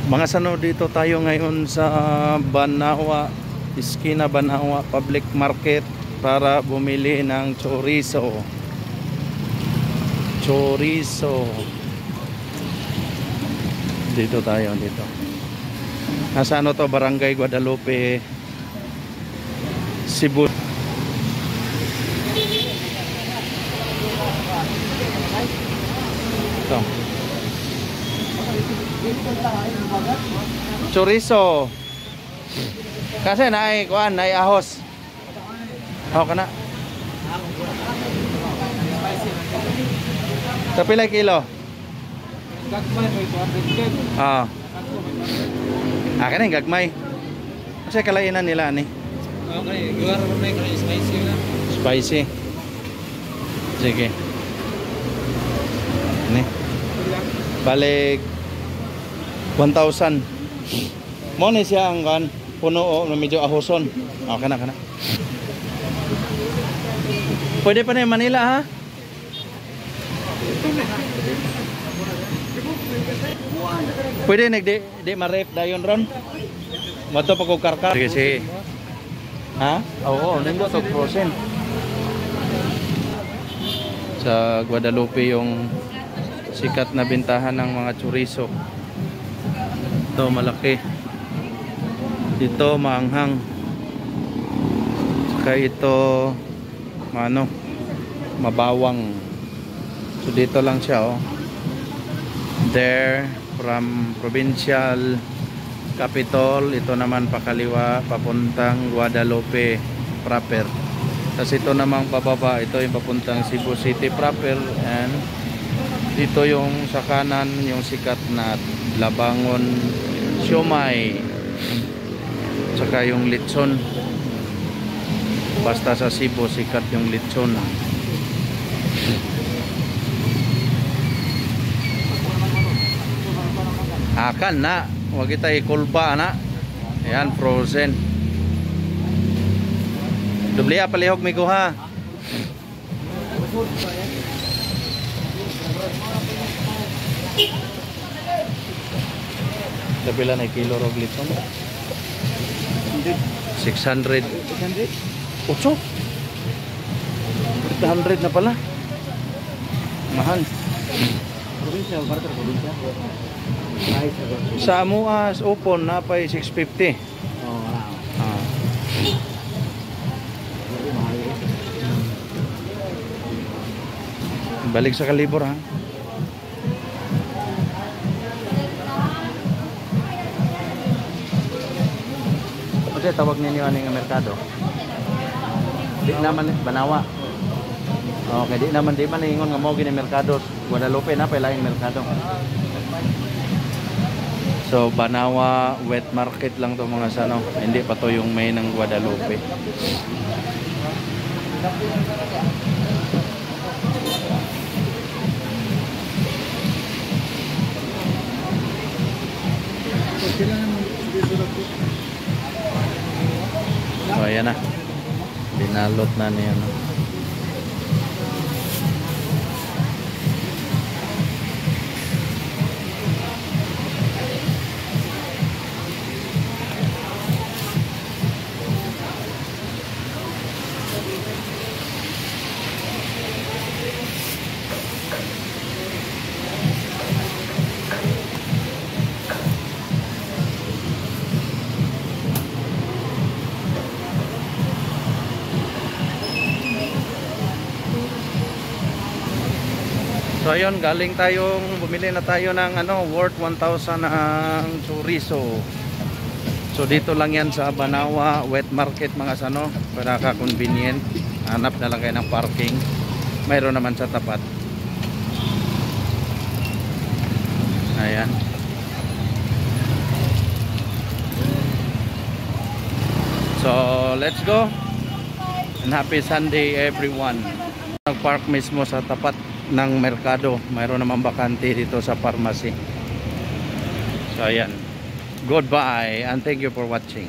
Mga sano, dito tayo ngayon sa Banawa, Iskina Banawa Public Market para bumili ng chorizo. Dito tayo, dito. Nasa ano to, Barangay Guadalupe, Cebu. Ito. Chorizo. Kasi naay kuan, naay ahos. Aho kana. Kapila kilo? Ah. Akin ang gagmay. Kasi kalainan nila ni. Okay, luar may spicy na. Spicy. Sige. Ni. Balik 1,000. Mo ni siya ang kan puno o medyo ahoson. Okay na kana. Pwede pa na yung Manila ha? Pwede di ma-rep dayon ron. Mato pa ko karkar. Sige si. Ha? Oo, nindot og frozen. Sa Guadalupe yung sikat na bintahan ng mga chorizo. Ito malaki. Dito maanghang. Saka ito ano, mabawang. So dito lang siya oh. There from provincial capital, ito naman pakaliwa papuntang Guadalupe proper. Tapos ito namang pababa, ito yung papuntang Cebu City proper, and dito yung sa kanan yung sikat na Labangon siomai, saka yung litson. Basta sa Cebu sikat yung litson. Akan na, wag kita ikulba na. Ayan, frozen. Dublia palihog mi ko ha. Kapila na kilo rog litson? 600. 800 na pala. Mahal. Provincial, barter provincial. Sa Amuas Upon na pa 650. Oh, wow. Ah. Balik sa Kalibor ha. Kasi tawag ninyo aning merkado. Di naman Banawa. Okay, di naman ingon nga mo gini merkado. Guadalupe na pa laing merkado. So Banawa wet market lang to mga sano. Hindi pa to yung main ng Guadalupe. So ayan na. Binalot na niya no. So ayun, galing tayong bumili na tayo ng ano, worth 1,000 ang chorizo. So dito lang yan sa Banawa wet market mga sano, para ka-convenient. Hanap na lang kayo ng parking. Mayroon naman sa tapat. Ayan. So let's go. And happy Sunday everyone. Nag-park mismo sa tapat ng merkado. Mayroon naman bakante dito sa pharmacy. So ayan. Goodbye and thank you for watching.